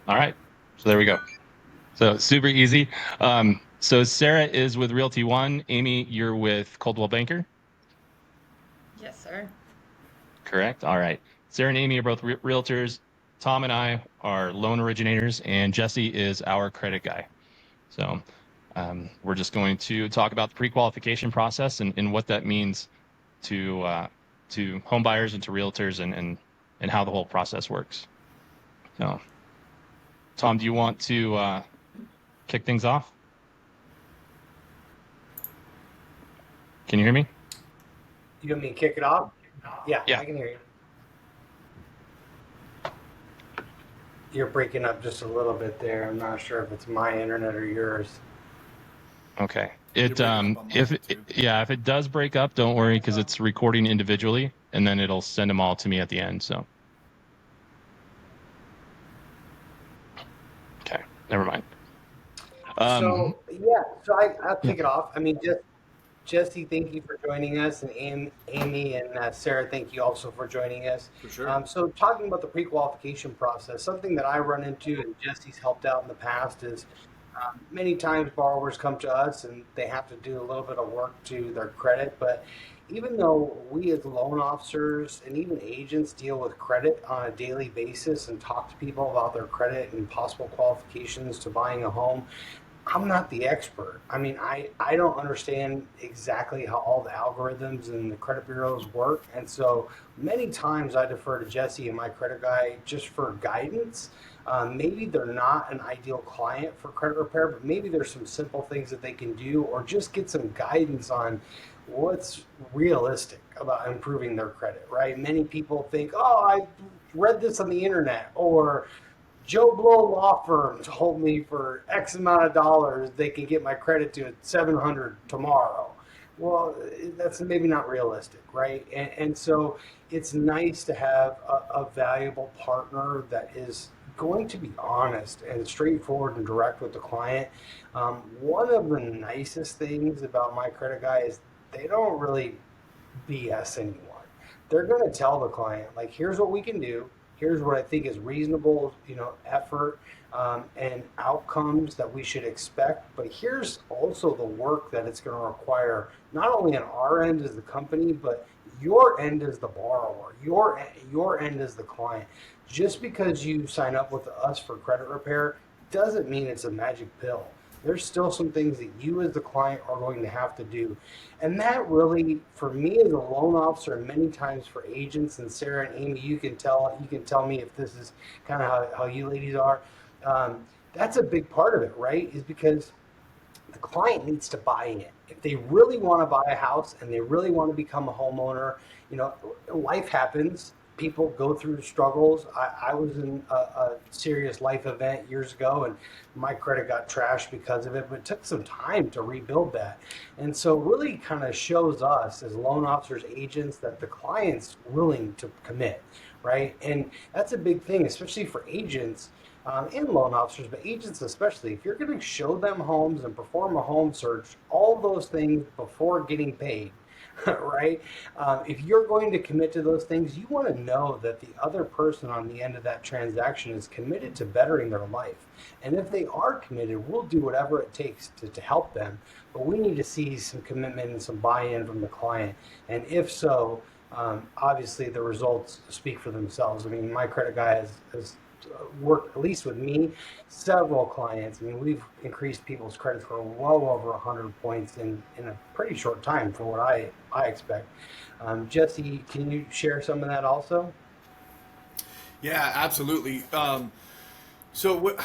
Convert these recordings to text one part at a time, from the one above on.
All right. So there we go. So super easy. So Sarah is with Realty One. Amy, you're with Coldwell Banker. Yes, sir. Correct. All right. Sarah and Amy are both realtors. Tom and I are loan originators, and Jesse is our credit guy. So we're just going to talk about the pre-qualification process and what that means to home buyers and to realtors and how the whole process works. So, Tom, do you want to kick things off? Can you hear me? You want me to kick it off? Yeah, Yeah. I can hear you. You're breaking up just a little bit there. I'm not sure if it's my internet or yours. Okay. You're It breaking up on if mine too. yeah, if it does break up, don't worry because it's recording individually and then it'll send them all to me at the end. So, okay, never mind. Um, I'll yeah, kick it off. I mean, just Jesse, thank you for joining us, and Amy and Sarah, thank you also for joining us. For sure. So, talking about the pre-qualification process, something that I run into and Jesse's helped out in the past is many times borrowers come to us and they have to do a little bit of work to their credit, but even though we as loan officers and even agents deal with credit on a daily basis and talk to people about their credit and possible qualifications to buying a home, I'm not the expert. I mean, I don't understand exactly how all the algorithms and the credit bureaus work. And so many times I defer to Jesse and my credit guy just for guidance. Maybe they're not an ideal client for credit repair, but maybe there's some simple things that they can do or just get some guidance on what's realistic about improving their credit, right? Many people think, oh, I read this on the internet, or Joe Blow law firm told me for X amount of dollars they can get my credit to 700 tomorrow. Well, that's maybe not realistic, right? And so it's nice to have a valuable partner that is going to be honest and straightforward and direct with the client. One of the nicest things about my credit guy is they don't really BS anyone. They're going to tell the client, like, here's what we can do. Here's what I think is reasonable, effort and outcomes that we should expect. But here's also the work that it's going to require, not only on our end as the company, but your end as the borrower, your end as the client. Just because you sign up with us for credit repair doesn't mean it's a magic pill. There's still some things that you as the client are going to have to do. And that really, for me as a loan officer, and many times for agents, and Sarah and Amy, you can tell me if this is kind of how you ladies are. That's a big part of it, right? Is because the client needs to buy in. If they really want to buy a house and they really want to become a homeowner, life happens. People go through struggles. I was in a serious life event years ago, and my credit got trashed because of it, but it took some time to rebuild that. And so, really kind of shows us as loan officers, agents, that the client's willing to commit, right? And that's a big thing, especially for agents and loan officers, but agents especially. If you're going to show them homes and perform a home search, all those things before getting paid, right? If you're going to commit to those things, you want to know that the other person on the end of that transaction is committed to bettering their life. And if they are committed, we'll do whatever it takes to help them. But we need to see some commitment and some buy in from the client. And if so, obviously the results speak for themselves. I mean, my credit guy has worked, at least with me, several clients. I mean, we've increased people's credit score well over 100 points in a pretty short time for what I expect. Jesse, can you share some of that also? Yeah, absolutely. So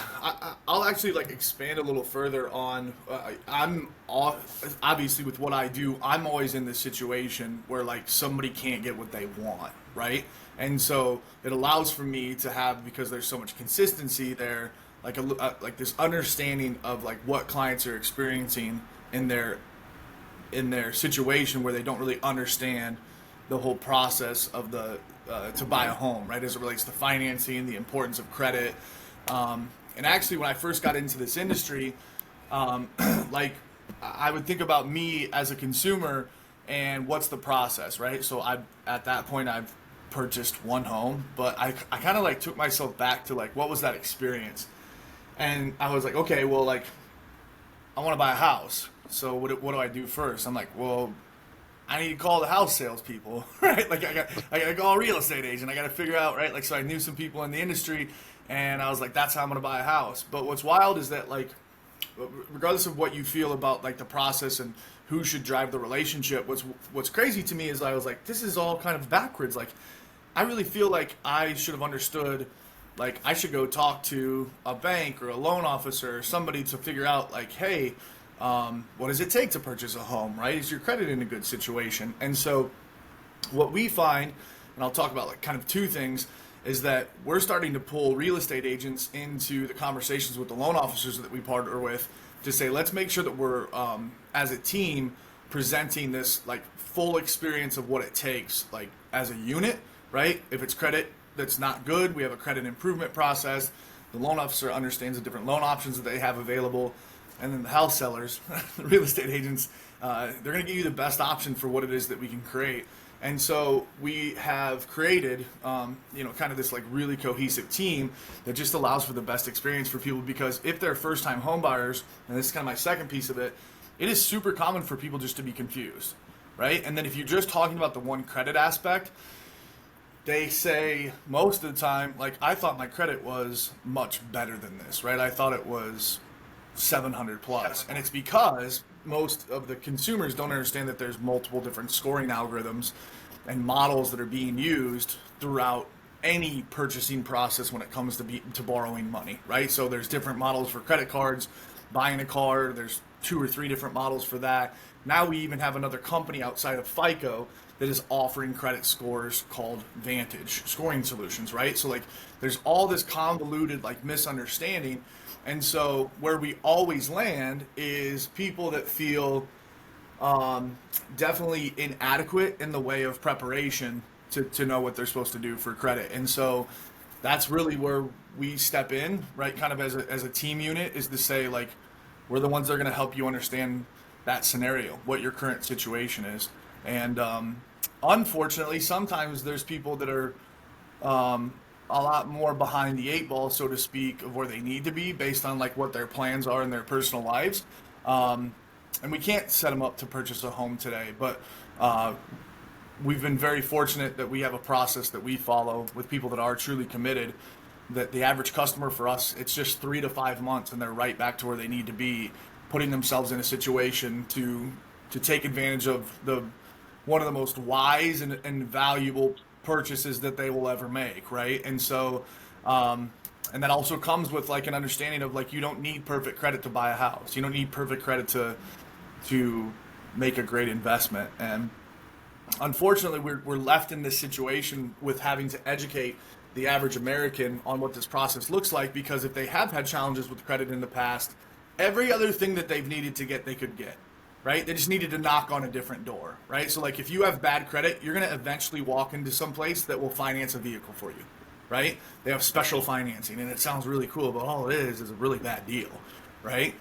I'll actually like expand a little further on. Obviously with what I do, I'm always in this situation where like somebody can't get what they want, right? And so it allows for me to have, because there's so much consistency there, like like this understanding of like what clients are experiencing in their situation where they don't really understand the whole process of the to buy a home, right? As it relates to financing, the importance of credit. And actually, when I first got into this industry, um, like I would think about me as a consumer and what's the process, right? So I at that point purchased one home, but I kind of like took myself back to like, what was that experience? And I was like, okay, well, like, I want to buy a house. So what do I do first? I'm like, well, I need to call the house salespeople, right? Like I got to call a real estate agent. I got to figure out, right? Like, so I knew some people in the industry, and I was like, that's how I'm going to buy a house. But what's wild is that, like, regardless of what you feel about like the process and who should drive the relationship, what's crazy to me is I was like, this is all kind of backwards. Like, I really feel like I should have understood, like, I should go talk to a bank or a loan officer or somebody to figure out, like, hey, what does it take to purchase a home, right? Is your credit in a good situation? And so what we find, and I'll talk about like kind of two things, is that we're starting to pull real estate agents into the conversations with the loan officers that we partner with to say, let's make sure that we're, as a team, presenting this like full experience of what it takes, like as a unit, right? If it's credit that's not good, we have a credit improvement process. The loan officer understands the different loan options that they have available. And then the house sellers, the real estate agents, they're going to give you the best option for what it is that we can create. And so we have created, kind of this like really cohesive team that just allows for the best experience for people, because if they're first-time home buyers, and this is kind of my second piece of it, it is super common for people just to be confused, right? And then if you're just talking about the one credit aspect, they say most of the time, like, I thought my credit was much better than this, right? I thought it was 700 plus. And it's because most of the consumers don't understand that there's multiple different scoring algorithms and models that are being used throughout any purchasing process when it comes to borrowing money, right? So there's different models for credit cards, buying a car, there's 2 or 3 different models for that. Now we even have another company outside of FICO that is offering credit scores called Vantage Scoring Solutions, right? So like there's all this convoluted like misunderstanding. And so where we always land is people that feel definitely inadequate in the way of preparation to know what they're supposed to do for credit. And so that's really where we step in, right? Kind of as a team unit, is to say, like, we're the ones that are going to help you understand that scenario, what your current situation is. And unfortunately, sometimes there's people that are a lot more behind the 8 ball, so to speak, of where they need to be based on like what their plans are in their personal lives. And we can't set them up to purchase a home today, but we've been very fortunate that we have a process that we follow with people that are truly committed, that the average customer for us, it's just 3 to 5 months and they're right back to where they need to be, putting themselves in a situation to take advantage of one of the most wise and valuable purchases that they will ever make, right? And so and that also comes with like an understanding of like, you don't need perfect credit to buy a house. You don't need perfect credit to make a great investment. And unfortunately, we're left in this situation with having to educate the average American on what this process looks like, because if they have had challenges with credit in the past, every other thing that they've needed to get, they could get, right? They just needed to knock on a different door, right? So like if you have bad credit, you're going to eventually walk into some place that will finance a vehicle for you, right? They have special financing, and it sounds really cool, but all it is a really bad deal, right?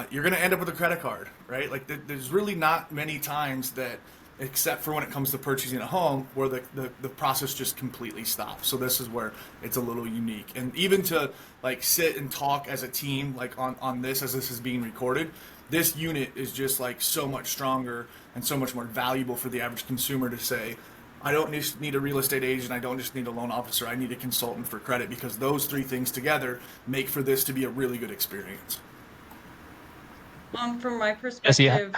You're going to end up with a credit card, right? Like there's really not many times that, except for when it comes to purchasing a home, where the process just completely stops. So this is where it's a little unique. And even to like sit and talk as a team, like on this, as this is being recorded, this unit is just like so much stronger and so much more valuable for the average consumer to say, I don't just need a real estate agent, I don't just need a loan officer, I need a consultant for credit, because those 3 things together make for this to be a really good experience. From my Jesse, perspective,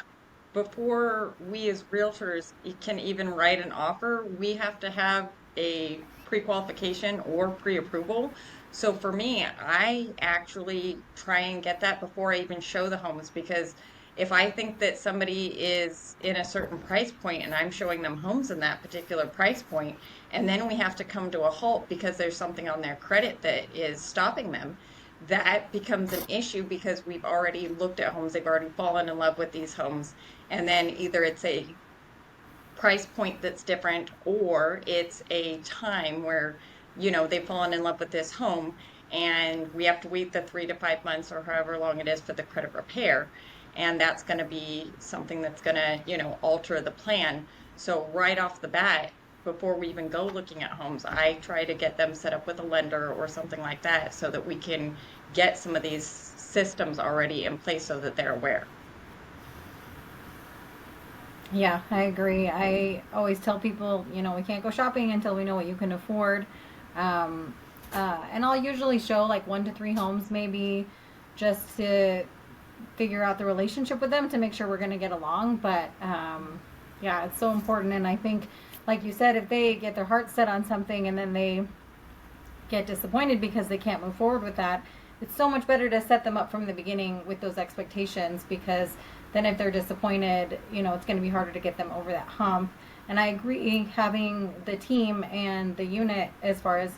before we as realtors can even write an offer, we have to have a pre-qualification or pre-approval. So for me, I actually try and get that before I even show the homes, because if I think that somebody is in a certain price point and I'm showing them homes in that particular price point, and then we have to come to a halt because there's something on their credit that is stopping them, that becomes an issue, because we've already looked at homes, they've already fallen in love with these homes, and then either it's a price point that's different, or it's a time where, they've fallen in love with this home and we have to wait the 3 to 5 months or however long it is for the credit repair. And that's going to be something that's going to, alter the plan. So right off the bat, before we even go looking at homes, I try to get them set up with a lender or something like that so that we can get some of these systems already in place so that they're aware. Yeah, I agree. I always tell people, we can't go shopping until we know what you can afford. Um, and I'll usually show like 1 to 3 homes maybe just to figure out the relationship with them to make sure we're going to get along. But yeah, it's so important. And I think, like you said, if they get their heart set on something and then they get disappointed because they can't move forward with that, it's so much better to set them up from the beginning with those expectations, because then if they're disappointed, it's going to be harder to get them over that hump. And I agree, having the team and the unit, as far as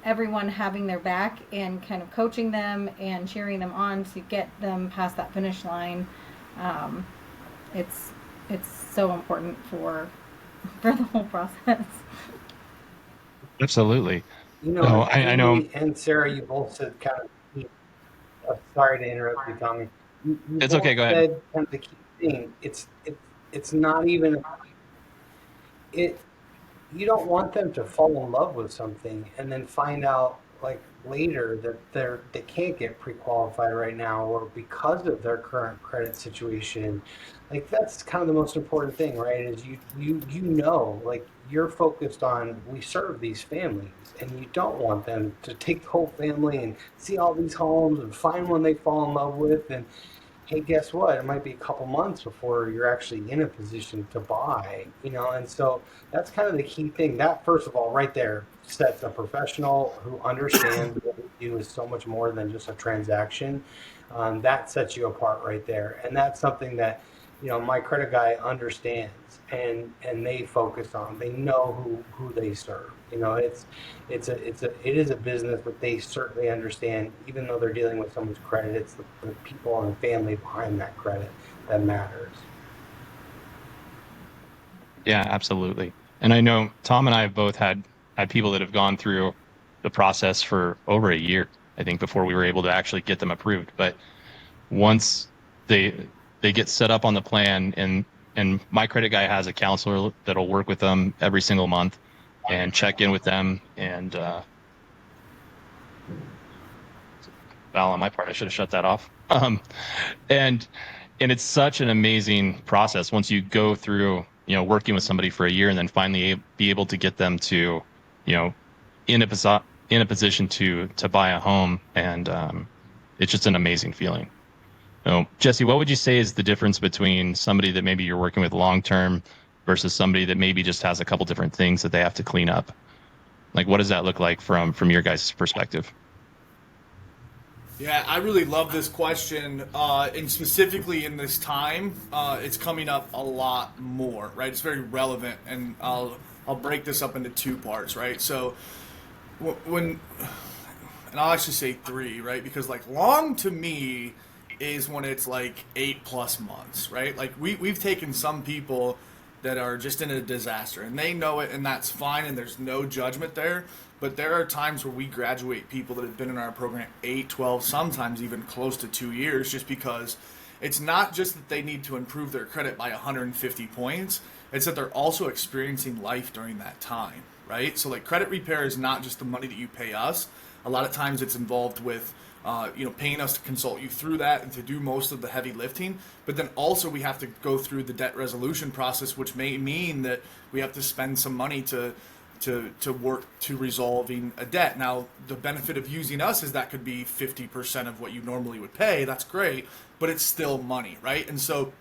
everyone having their back and kind of coaching them and cheering them on to get them past that finish line, um, it's so important for the whole process. Absolutely. You No, know, I know Amy and Sarah, you both said kind of, sorry to interrupt you, Tommy. You it's both okay. Go ahead. said kind of the key thing. It's not even it. You don't want them to fall in love with something and then find out like later that they can't get pre-qualified right now, or because of their current credit situation. Like that's kind of the most important thing, right? Is like you're focused on, we serve these families, and you don't want them to take the whole family and see all these homes and find one they fall in love with, and hey, guess what? It might be a couple months before you're actually in a position to buy, and so that's kind of the key thing. That, first of all, right there sets a professional who understands what we do is so much more than just a transaction. That sets you apart right there. And that's something that, my credit guy understands, and they focus on. They know who they serve. It is a business that they certainly understand, even though they're dealing with someone's credit. It's the people and family behind that credit that matters. Yeah, absolutely. And I know Tom and I have both had people that have gone through the process for over a year, I think, before we were able to actually get them approved. But once they get set up on the plan, and my credit guy has a counselor that'll work with them every single month and check in with them. And Val, on my part, I should have shut that off. And it's such an amazing process once you go through, working with somebody for a year and then finally be able to get them to, you know, in a position to buy a home. And it's just an amazing feeling. So, Jesse, what would you say is the difference between somebody that maybe you're working with long term versus somebody that maybe just has a couple different things that they have to clean up? Like, what does that look like from your guys' perspective? Yeah, I really love this question, and specifically in this time, it's coming up a lot more, right? It's very relevant, and I'll break this up into two parts, right? So when, and I'll actually say three, right? Because like long to me is when it's like 8+ months, right? Like we've taken some people that are just in a disaster and they know it, and that's fine, and there's no judgment there. But there are times where we graduate people that have been in our program 8, 12, sometimes even close to 2 years, just because it's not just that they need to improve their credit by 150 points, it's that they're also experiencing life during that time, right? So like credit repair is not just the money that you pay us. A lot of times it's involved with paying us to consult you through that and to do most of the heavy lifting. But then also we have to go through the debt resolution process, which may mean that we have to spend some money to work to resolving a debt. Now, the benefit of using us is that could be 50% of what you normally would pay. That's great, but it's still money, right? And so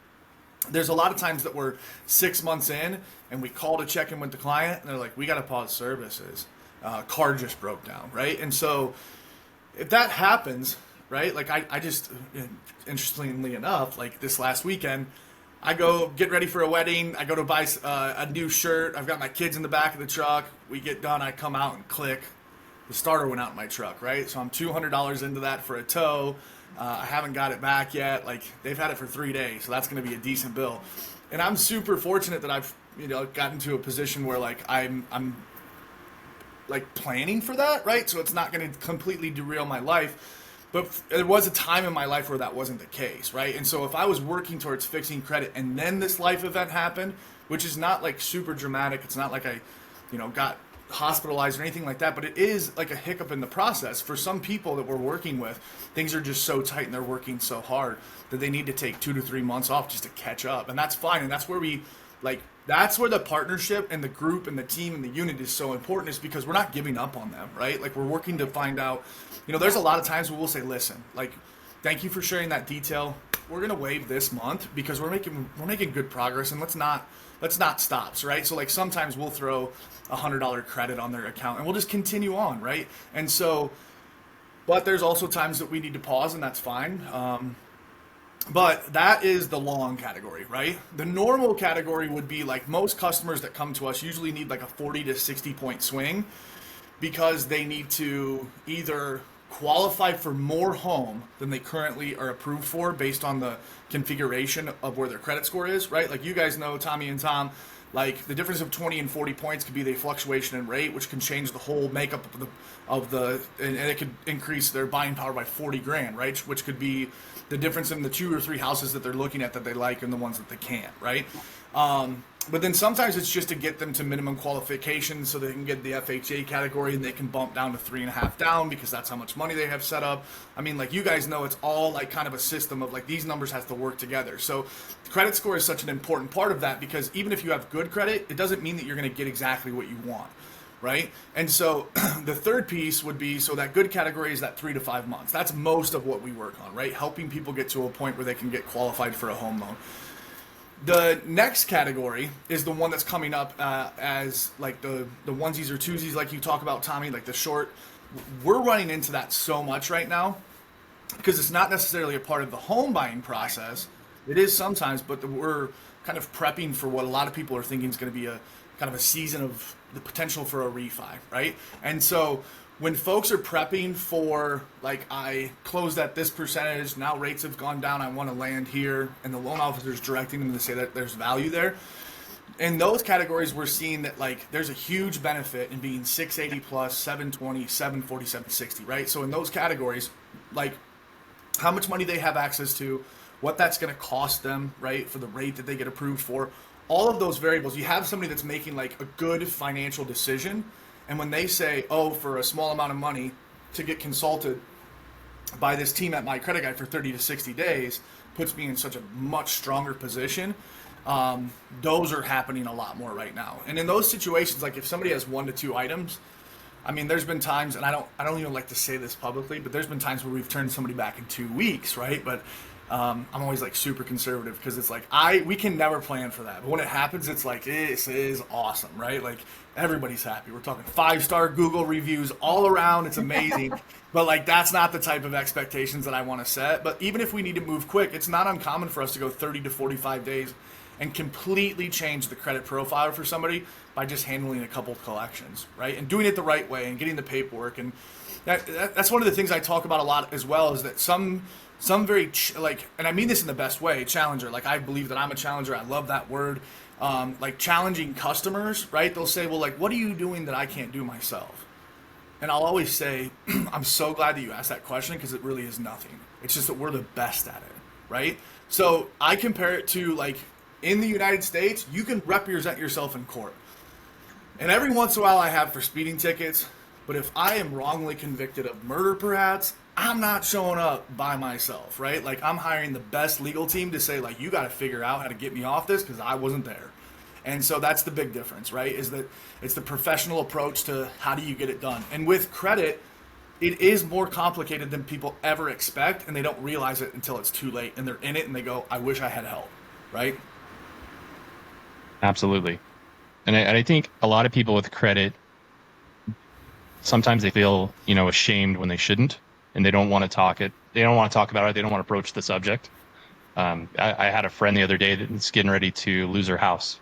there's a lot of times that we're 6 months in and we call to check in with the client and they're like, we got to pause services. Car just broke down, right? And so if that happens, right, like I just, interestingly enough, like this last weekend, I go get ready for a wedding. I go to buy a new shirt. I've got my kids in the back of the truck. We get done. I come out and click. The starter went out in my truck, right? So I'm $200 into that for a tow. I haven't got it back yet. Like they've had it for 3 days, so that's going to be a decent bill. And I'm super fortunate that I've gotten to a position where like I'm like planning for that, right? So it's not going to completely derail my life. But there was a time in my life where that wasn't the case, right? And so if I was working towards fixing credit and then this life event happened, which is not like super dramatic. It's not like I, got hospitalized or anything like that, but it is like a hiccup in the process. For some people that we're working with, things are just so tight and they're working so hard that they need to take 2 to 3 months off just to catch up. And that's fine. And that's where that's where the partnership and the group and the team and the unit is so important, is because we're not giving up on them, right? Like, we're working to find out, there's a lot of times where we'll say, listen, like, thank you for sharing that detail. We're going to waive this month because we're making good progress, and let's not stop, right? So like sometimes we'll throw $100 credit on their account and we'll just continue on, right? And so, but there's also times that we need to pause, and that's fine. But that is the long category, right? The normal category would be like, most customers that come to us usually need like a 40 to 60 point swing, because they need to either qualify for more home than they currently are approved for based on the configuration of where their credit score is, right? Like, you guys know, Tommy and Tom, like, the difference of 20 and 40 points could be the fluctuation in rate, which can change the whole makeup and it could increase their buying power by 40 grand, right? Which could be the difference in the 2 or 3 houses that they're looking at that they like and the ones that they can't, right? But then sometimes it's just to get them to minimum qualifications so they can get the FHA category, and they can bump down to 3.5 down because that's how much money they have set up. I mean, like, you guys know, it's all like kind of a system of like, these numbers have to work together. So credit score is such an important part of that, because even if you have good credit, it doesn't mean that you're going to get exactly what you want, right? And so the third piece would be, so that good category is that 3 to 5 months. That's most of what we work on, right? Helping people get to a point where they can get qualified for a home loan. The next category is the one that's coming up as like the onesies or twosies, like you talk about, Tommy, like the short. We're running into that so much right now because it's not necessarily a part of the home buying process. It is sometimes, but we're kind of prepping for what a lot of people are thinking is going to be a kind of a season of the potential for a refi, right? And so when folks are prepping for, like, I closed at this percentage, now rates have gone down, I want to land here, and the loan officer's directing them to say that there's value there. In those categories, we're seeing that, like, there's a huge benefit in being 680 plus, 720, 740, 760, right? So in those categories, like, how much money they have access to, what that's going to cost them, right, for the rate that they get approved for, all of those variables. You have somebody that's making, like, a good financial decision, and when they say, oh, for a small amount of money to get consulted by this team at My Credit Guy for 30 to 60 days puts me in such a much stronger position. Those are happening a lot more right now. And in those situations, like, if somebody has 1 to 2 items, I mean, there's been times, and I don't even like to say this publicly, but there's been times where we've turned somebody back in 2 weeks, right? But I'm always like super conservative, because it's like we can never plan for that. But when it happens, it's like, this is awesome, right? Like, everybody's happy. We're talking 5-star Google reviews all around. It's amazing. But like, that's not the type of expectations that I want to set. But even if we need to move quick, it's not uncommon for us to go 30 to 45 days and completely change the credit profile for somebody by just handling a couple of collections, right? And doing it the right way and getting the paperwork. And that's one of the things I talk about a lot as well, is that some very and I mean this in the best way, challenger. Like, I believe that I'm a challenger. I love that word. Like, challenging customers, right? They'll say, well, like, what are you doing that I can't do myself? And I'll always say, I'm so glad that you asked that question, because it really is nothing. It's just that we're the best at it, right? So I compare it to, like, in the United States, you can represent yourself in court. And every once in a while I have for speeding tickets, but if I am wrongly convicted of murder, perhaps, I'm not showing up by myself, right? Like, I'm hiring the best legal team to say, like, you got to figure out how to get me off this, because I wasn't there. And so that's the big difference, right? Is that it's the professional approach to how do you get it done. And with credit, it is more complicated than people ever expect, and they don't realize it until it's too late, and they're in it and they go, I wish I had help, right? Absolutely. And I think a lot of people with credit, sometimes they feel, ashamed when they shouldn't, and they don't want to talk it. They don't want to talk about it. They don't want to broach the subject. I had a friend the other day that's getting ready to lose her house,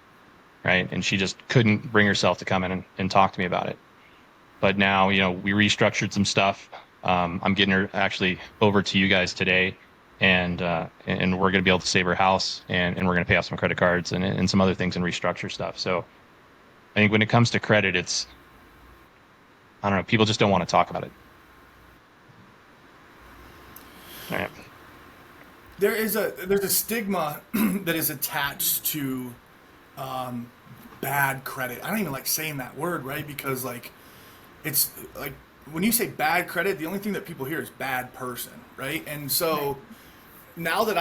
right? And she just couldn't bring herself to come in and talk to me about it. But now, we restructured some stuff. I'm getting her actually over to you guys today, and we're going to be able to save her house, and we're going to pay off some credit cards and some other things and restructure stuff. So I think when it comes to credit, I don't know, people just don't want to talk about it. All right. There's a stigma that is attached to bad credit. I don't even like saying that word, right? Because like it's like when you say bad credit, the only thing that people hear is bad person, right? And so now that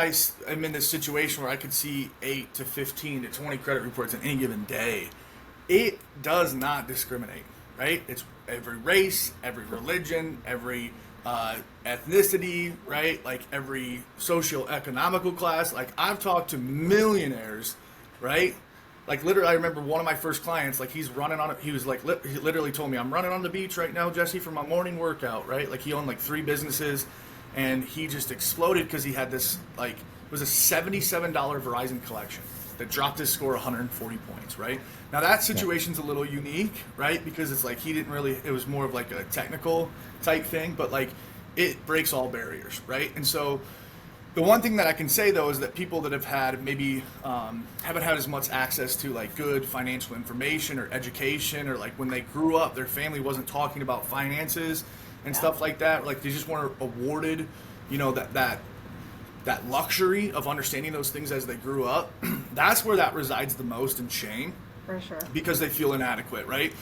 am in this situation where I could see 8 to 15 to 20 credit reports in any given day, it does not discriminate, right? It's every race, every religion, every ethnicity, right? Like every socio-economical class. Like I've talked to millionaires, right? Like literally, I remember one of my first clients. Like he's running on. He was like, he literally told me, "I'm running on the beach right now, Jesse, for my morning workout." Right? Like he owned like 3 businesses, and he just exploded because he had this like it was a $77 Verizon collection that dropped his score 140 points. Right? Now that situation's a little unique, right? Because it's like he didn't really. It was more of like a technical type thing, but like it breaks all barriers, right? And so the one thing that I can say though is that people that have had maybe haven't had as much access to like good financial information or education, or like when they grew up, their family wasn't talking about finances and stuff like that. Like they just weren't awarded, you know, that luxury of understanding those things as they grew up. That's where that resides the most in shame. For sure. Because they feel inadequate, right?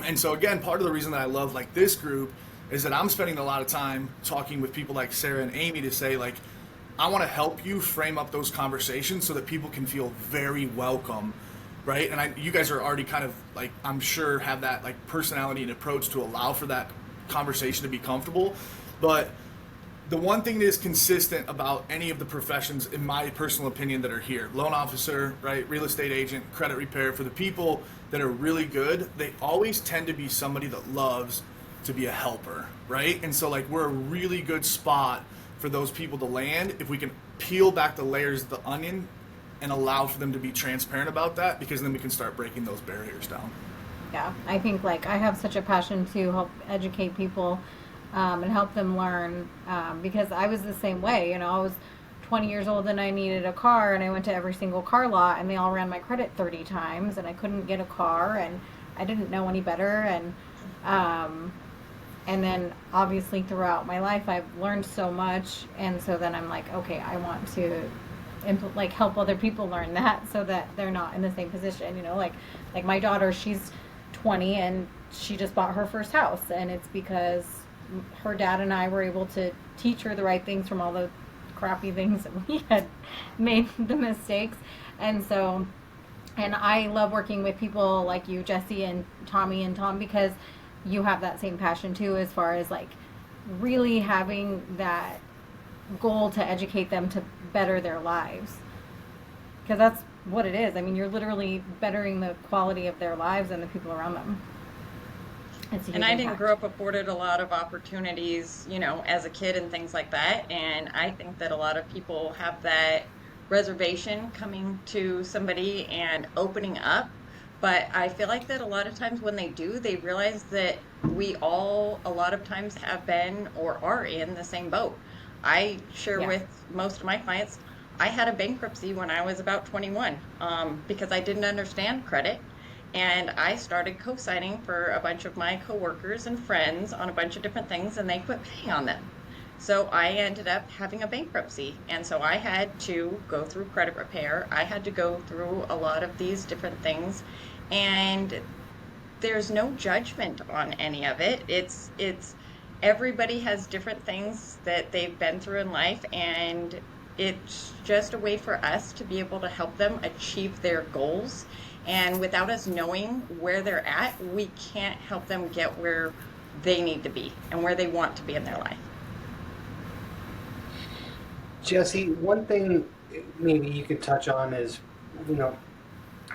And so again, part of the reason that I love like this group is that I'm spending a lot of time talking with people like Sarah and Amy to say like, I want to help you frame up those conversations so that people can feel very welcome, right? And you guys are already kind of like, I'm sure have that like personality and approach to allow for that conversation to be comfortable. But the one thing that is consistent about any of the professions, in my personal opinion, that are here, loan officer, right, real estate agent, credit repair, for the people that are really good, they always tend to be somebody that loves to be a helper, right? And so like we're a really good spot for those people to land if we can peel back the layers of the onion and allow for them to be transparent about that, because then we can start breaking those barriers down. Yeah, I think like I have such a passion to help educate people and help them learn because I was the same way. You know, I was 20 years old and I needed a car, and I went to every single car lot and they all ran my credit 30 times and I couldn't get a car and I didn't know any better. And then obviously throughout my life, I've learned so much. And so then I'm like, okay, I want to like help other people learn that so that they're not in the same position. You know, like my daughter, she's 20 and she just bought her first house. And it's because her dad and I were able to teach her the right things from all the crappy things that we had made the mistakes. And so, and I love working with people like you, Jesse, and Tommy and Tom, because you have that same passion too, as far as like really having that goal to educate them to better their lives, because that's what it is. I mean, you're literally bettering the quality of their lives and the people around them. And I didn't grow up afforded a lot of opportunities, you know, as a kid and things like that. And I think that a lot of people have that reservation coming to somebody and opening up. But I feel like that a lot of times when they do, they realize that we all a lot of times have been or are in the same boat. I share with most of my clients, I had a bankruptcy when I was about 21 because I didn't understand credit. And I started co-signing for a bunch of my coworkers and friends on a bunch of different things, and they quit paying on them. So I ended up having a bankruptcy. And so I had to go through credit repair. I had to go through a lot of these different things. And there's no judgment on any of it. It's everybody has different things that they've been through in life, and it's just a way for us to be able to help them achieve their goals. And without us knowing where they're at, we can't help them get where they need to be and where they want to be in their life. Jesse, one thing maybe you could touch on is, you know,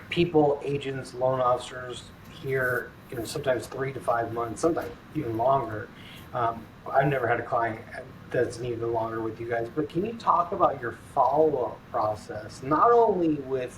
people, agents, loan officers here, you know, sometimes 3 to 5 months, sometimes even longer. I've never had a client that's even longer with you guys, but can you talk about your follow-up process, not only with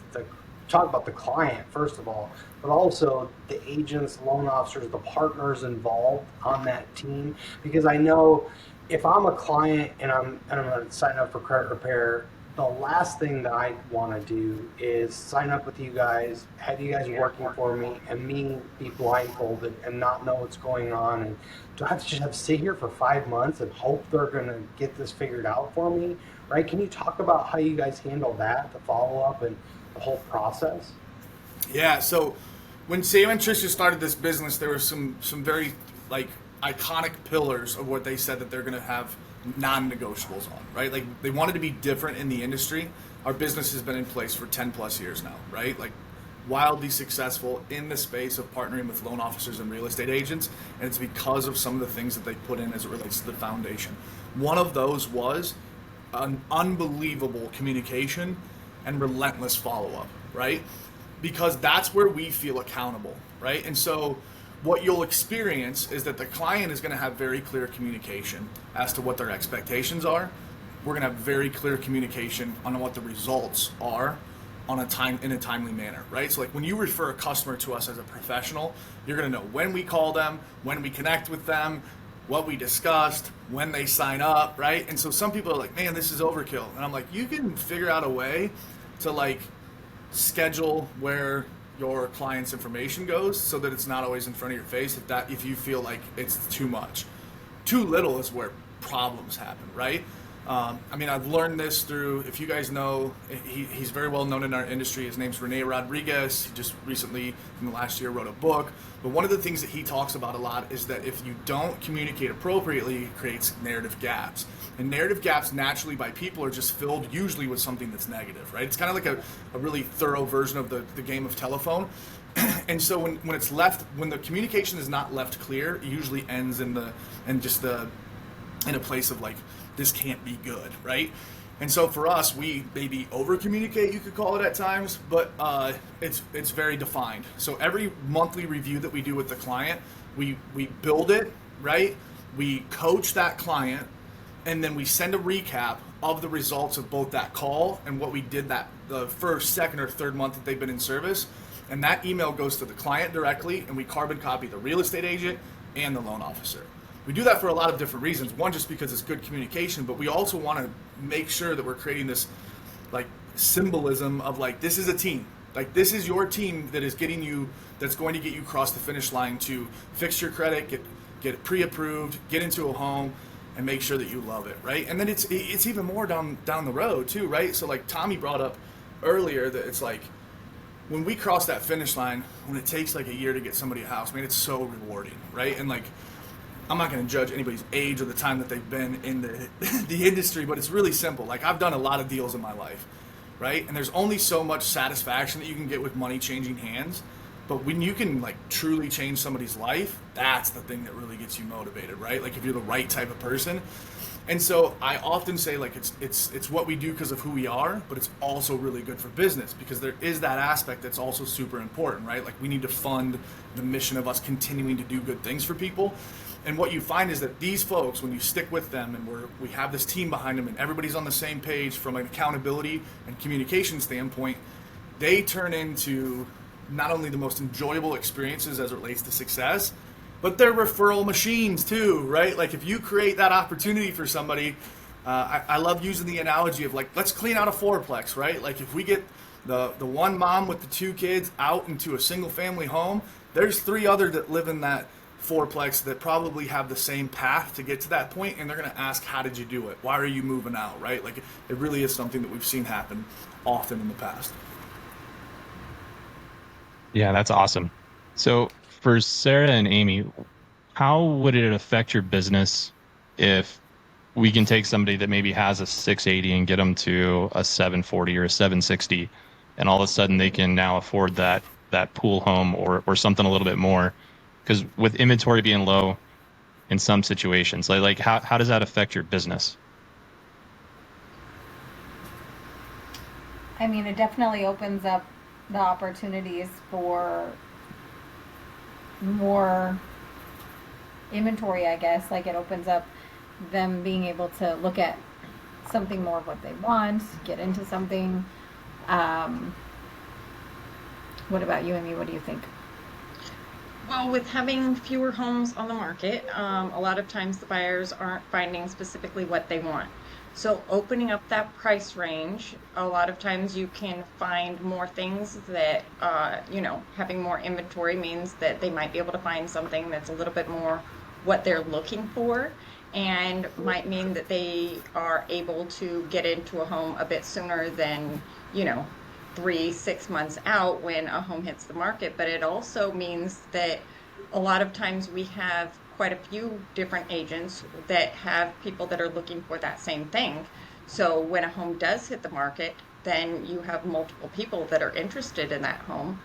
talk about the client first of all, but also the agents, loan officers, the partners involved on that team? Because I know if I'm a client and I'm going to sign up for credit repair, the last thing that I want to do is sign up with you guys, have you guys working for me, and me be blindfolded and not know what's going on. And do I have to just have to sit here for 5 months and hope they're going to get this figured out for me, right? Can you talk about how you guys handle that, the follow-up and the whole process? Yeah, so when Sam and Trisha started this business, there were some very like iconic pillars of what they said that they're going to have non-negotiables on, right? Like they wanted to be different in the industry. Our business has been in place for 10 plus years now, right? Like wildly successful in the space of partnering with loan officers and real estate agents, and it's because of some of the things that they put in as it relates to the foundation. One of those was an unbelievable communication and relentless follow-up, right? Because that's where we feel accountable, right? And so what you'll experience is that the client is going to have very clear communication as to what their expectations are. We're going to have very clear communication on what the results are on in a timely manner, right? So like when you refer a customer to us as a professional, you're going to know when we call them, when we connect with them, what we discussed, when they sign up, right? And so some people are like, man, this is overkill. And I'm like, you can figure out a way to like schedule where your client's information goes so that it's not always in front of your face if you feel like it's too much. Too little is where problems happen, right? I mean, I've learned this through, if you guys know, he's very well known in our industry. His name's Rene Rodriguez. He just recently, in the last year, wrote a book. But one of the things that he talks about a lot is that if you don't communicate appropriately, it creates narrative gaps. And narrative gaps naturally by people are just filled usually with something that's negative, right? It's kind of like a really thorough version of the game of telephone. And so when the communication is not left clear, it usually ends in a place of like, this can't be good, right? And so for us, we maybe over communicate, you could call it at times, but it's very defined. So every monthly review that we do with the client, we build it, right? We coach that client, and then we send a recap of the results of both that call and what we did the first, second, or third month that they've been in service. And that email goes to the client directly, and we carbon copy the real estate agent and the loan officer. We do that for a lot of different reasons. One, just because it's good communication, but we also want to make sure that we're creating this like symbolism of like, this is a team. Like this is your team that's going to get you across the finish line to fix your credit, get it pre-approved, get into a home, and make sure that you love it, right? And then it's even more down the road too, right? So like Tommy brought up earlier that it's like, when we cross that finish line, when it takes like a year to get somebody a house, man, it's so rewarding, right? And like, I'm not going to judge anybody's age or the time that they've been in the industry, but it's really simple. Like I've done a lot of deals in my life, right? And there's only so much satisfaction that you can get with money changing hands. But when you can like truly change somebody's life, that's the thing that really gets you motivated, right? Like if you're the right type of person. And so I often say like it's what we do because of who we are, but it's also really good for business because there is that aspect that's also super important, right? Like we need to fund the mission of us continuing to do good things for people. And what you find is that these folks, when you stick with them and we have this team behind them and everybody's on the same page from an accountability and communication standpoint, they turn into not only the most enjoyable experiences as it relates to success, but they're referral machines too, right? Like if you create that opportunity for somebody, I love using the analogy of like, let's clean out a fourplex, right? Like if we get the one mom with the two kids out into a single family home, there's three other that live in that fourplex that probably have the same path to get to that point, and they're going to ask, how did you do it? Why are you moving out, right? Like it really is something that we've seen happen often in the past. Yeah, that's awesome. So for Sarah and Amy, how would it affect your business if we can take somebody that maybe has a 680 and get them to a 740 or a 760, and all of a sudden they can now afford that pool home or something a little bit more? Because with inventory being low in some situations, like how does that affect your business? I mean, it definitely opens up the opportunities for more inventory, I guess. Like it opens up them being able to look at something more of what they want, get into something. What about you, Amy? What do you think? Well, with having fewer homes on the market, a lot of times the buyers aren't finding specifically what they want. So opening up that price range, a lot of times you can find more things that, having more inventory means that they might be able to find something that's a little bit more what they're looking for, and might mean that they are able to get into a home a bit sooner than, 3, 6 months out when a home hits the market, but it also means that a lot of times we have quite a few different agents that have people that are looking for that same thing. So when a home does hit the market, then you have multiple people that are interested in that home.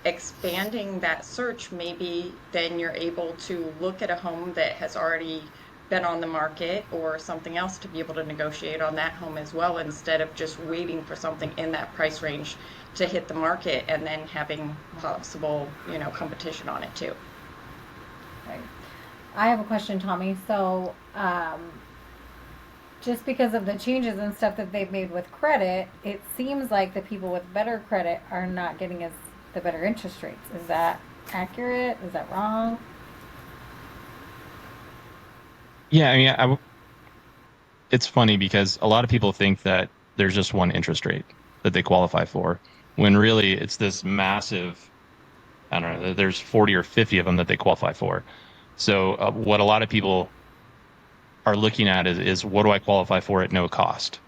Expanding that search, maybe then you're able to look at a home that has already been on the market or something else to be able to negotiate on that home as well, instead of just waiting for something in that price range to hit the market and then having possible, competition on it too. Right. I have a question, Tommy. So, just because of the changes and stuff that they've made with credit, it seems like the people with better credit are not getting as the better interest rates. Is that accurate? Is that wrong? Yeah, I mean, it's funny because a lot of people think that there's just one interest rate that they qualify for, when really it's this massive, I don't know, there's 40 or 50 of them that they qualify for. So what a lot of people are looking at is what do I qualify for at no cost,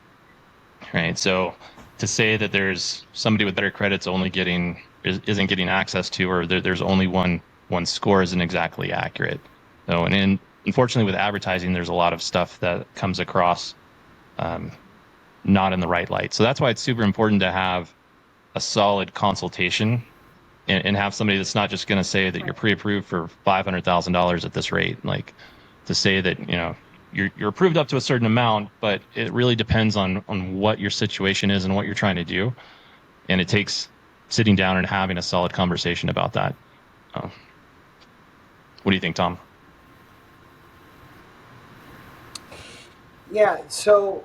right? So to say that there's somebody with better credits only isn't getting access to, or there's only one score isn't exactly accurate. So, unfortunately with advertising, there's a lot of stuff that comes across um, not in the right light. So that's why it's super important to have a solid consultation and have somebody that's not just going to say that you're pre-approved for $500,000 at this rate. Like, to say that, you're approved up to a certain amount, but it really depends on what your situation is and what you're trying to do. And it takes sitting down and having a solid conversation about that. Uh, what do you think, Tom? Yeah, so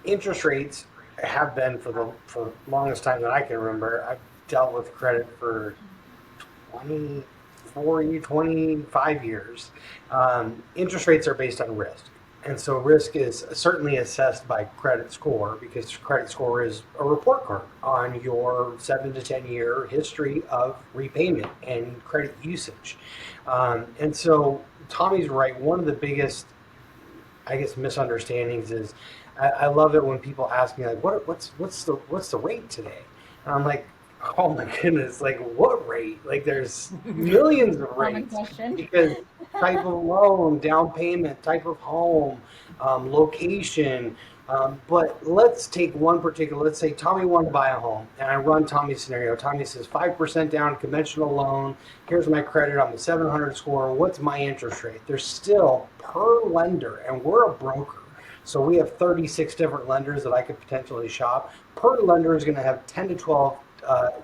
interest rates have been for the longest time that I can remember. I've dealt with credit for 25 years. Interest rates are based on risk. And so risk is certainly assessed by credit score, because credit score is a report card on your 7 to 10 year history of repayment and credit usage. And so Tommy's right. One of the biggest, I guess, misunderstandings is I love it when people ask me like, what's the rate today? And I'm like, oh my goodness, like what rate? Like there's millions of Common rates, question. because type of loan, down payment, type of home, location. But let's take one particular. Let's say Tommy wanted to buy a home, and I run Tommy's scenario. Tommy says 5% down, conventional loan. Here's my credit. I'm a 700 score. What's my interest rate? There's still per lender, and we're a broker. So we have 36 different lenders that I could potentially shop. Per lender is going to have 10 to 12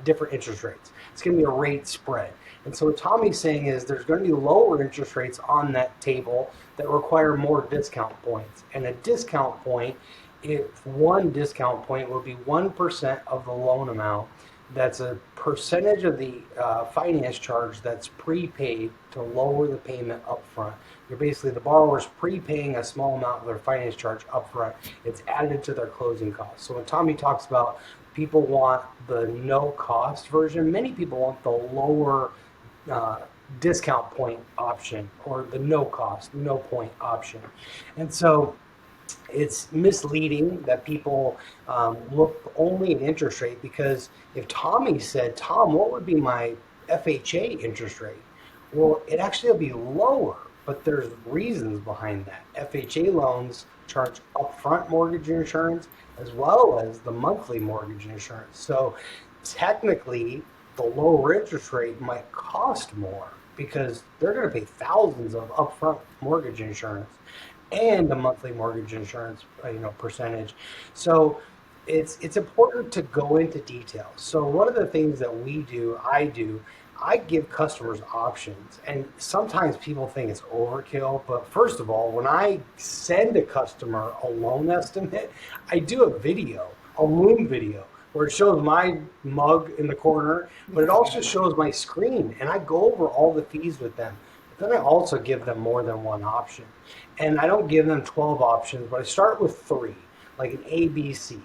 different interest rates. It's going to be a rate spread. And so what Tommy's saying is there's going to be lower interest rates on that table that require more discount points. And a discount point, if one discount point would be 1% of the loan amount, that's a percentage of the finance charge that's prepaid to lower the payment upfront. You're basically, the borrower's prepaying a small amount of their finance charge upfront. It's added to their closing costs. So when Tommy talks about people want the no cost version, many people want the lower uh, discount point option, or the no cost, no point option. And so it's misleading that people look only at interest rate, because if Tommy said, Tom, what would be my FHA interest rate? Well, it actually will be lower, but there's reasons behind that. FHA loans charge upfront mortgage insurance as well as the monthly mortgage insurance. So technically, the lower interest rate might cost more, because they're going to pay thousands of upfront mortgage insurance and the monthly mortgage insurance, percentage. So it's important to go into detail. So one of the things that I give customers options, and sometimes people think it's overkill. But first of all, when I send a customer a loan estimate, I do a loom video, where it shows my mug in the corner, but it also shows my screen, and I go over all the fees with them. But then I also give them more than one option. And I don't give them 12 options, but I start with three, like an A, B, C.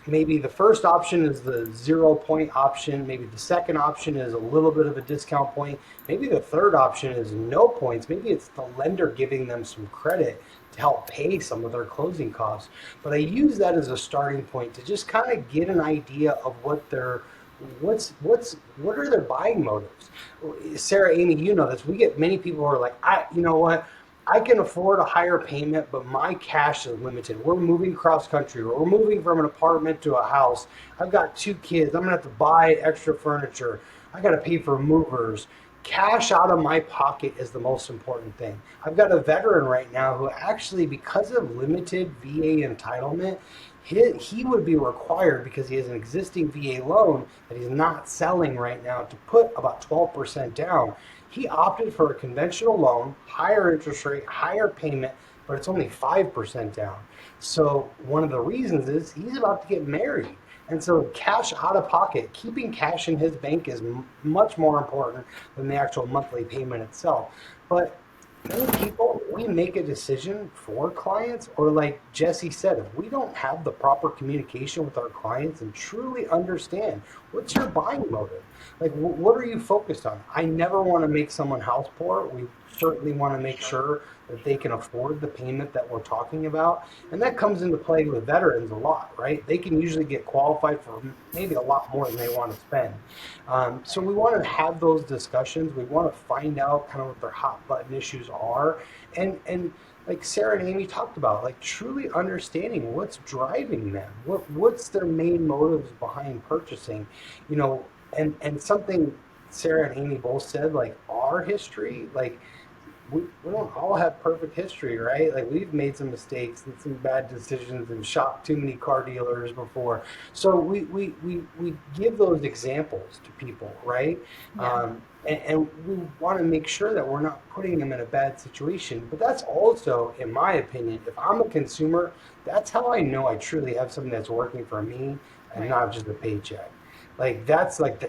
maybe the first option is the 0 point option. Maybe the second option is a little bit of a discount point. Maybe the third option is no points. Maybe it's the lender giving them some credit to help pay some of their closing costs. But I use that as a starting point to just kind of get an idea of what are their buying motives. Sarah, Amy, you know this. We get many people who are like, you know what? I can afford a higher payment, but my cash is limited. We're moving cross country. We're moving from an apartment to a house. I've got 2 kids. I'm gonna have to buy extra furniture. I gotta pay for movers. Cash out of my pocket is the most important thing. I've got a veteran right now who actually, because of limited VA entitlement, he would be required, because he has an existing VA loan that he's not selling right now, to put about 12% down. He opted for a conventional loan, higher interest rate, higher payment, but it's only 5% down. So one of the reasons is he's about to get married. And so cash out of pocket, keeping cash in his bank is much more important than the actual monthly payment itself. But many people, we make a decision for clients, or like Jesse said, if we don't have the proper communication with our clients and truly understand what's your buying motive, like what are you focused on? I never want to make someone house poor. We certainly want to make sure that they can afford the payment that we're talking about. And that comes into play with veterans a lot, right? They can usually get qualified for maybe a lot more than they want to spend. So we want to have those discussions. We want to find out kind of what their hot button issues are. And like Sarah and Amy talked about, like truly understanding what's driving them, what's their main motives behind purchasing, you know, and something Sarah and Amy both said, like our history, like we don't all have perfect history, right? Like we've made some mistakes and some bad decisions and shopped too many car dealers before. So we give those examples to people, right? Yeah. And we want to make sure that we're not putting them in a bad situation. But that's also, in my opinion, if I'm a consumer, that's how I know I truly have something that's working for me and Right. not just a paycheck. Like that's like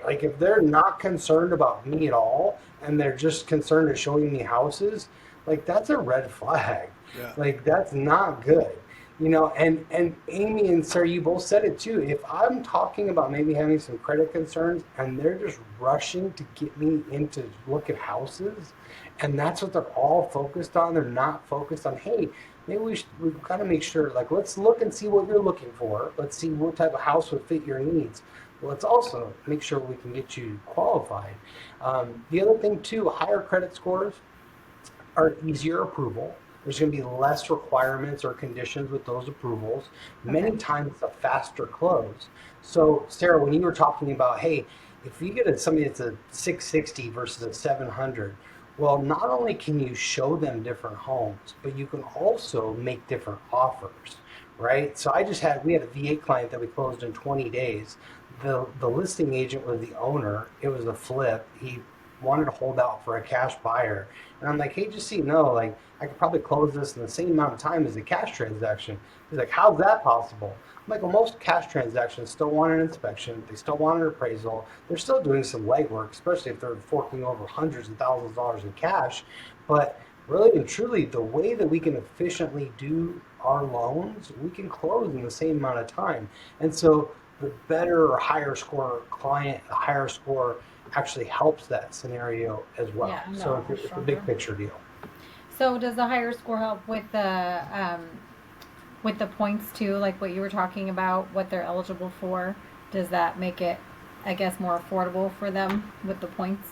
like if they're not concerned about me at all and they're just concerned with showing me houses, like that's a red flag. Yeah. Like that's not good. You know, and Amy and Sarah, you both said it too. If I'm talking about maybe having some credit concerns and they're just rushing to get me into look at houses, and that's what they're all focused on, they're not focused on, hey, maybe we've got to make sure, like, let's look and see what you're looking for. Let's see what type of house would fit your needs. Let's also make sure we can get you qualified. The other thing too, higher credit scores are easier approval. There's going to be less requirements or conditions with those approvals. Okay. Many times it's a faster close. So, Sarah, when you were talking about, hey, if you get somebody that's a 660 versus a 700, well, not only can you show them different homes, but you can also make different offers, right? So we had a VA client that we closed in 20 days. The listing agent was the owner. It was a flip. He wanted to hold out for a cash buyer. And I'm like, hey, just so you know, like I could probably close this in the same amount of time as a cash transaction. He's like, how's that possible? I'm like, well, most cash transactions still want an inspection. They still want an appraisal. They're still doing some legwork, especially if they're forking over hundreds of thousands of dollars in cash. But really and truly, the way that we can efficiently do our loans, we can close in the same amount of time. And so the better or higher score client, a higher score actually helps that scenario as well. Yeah, So no, for it's a sure. big picture deal. So does the higher score help with the points too, like what you were talking about, what they're eligible for? Does that make it, I guess, more affordable for them with the points?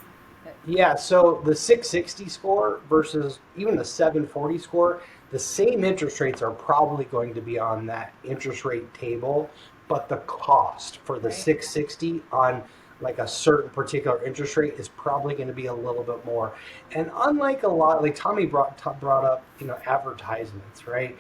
Yeah, so the 660 score versus even the 740 score, the same interest rates are probably going to be on that interest rate table, but the cost for the Right. 660 on like a certain particular interest rate is probably going to be a little bit more. And unlike a lot, like Tommy brought up, advertisements, right?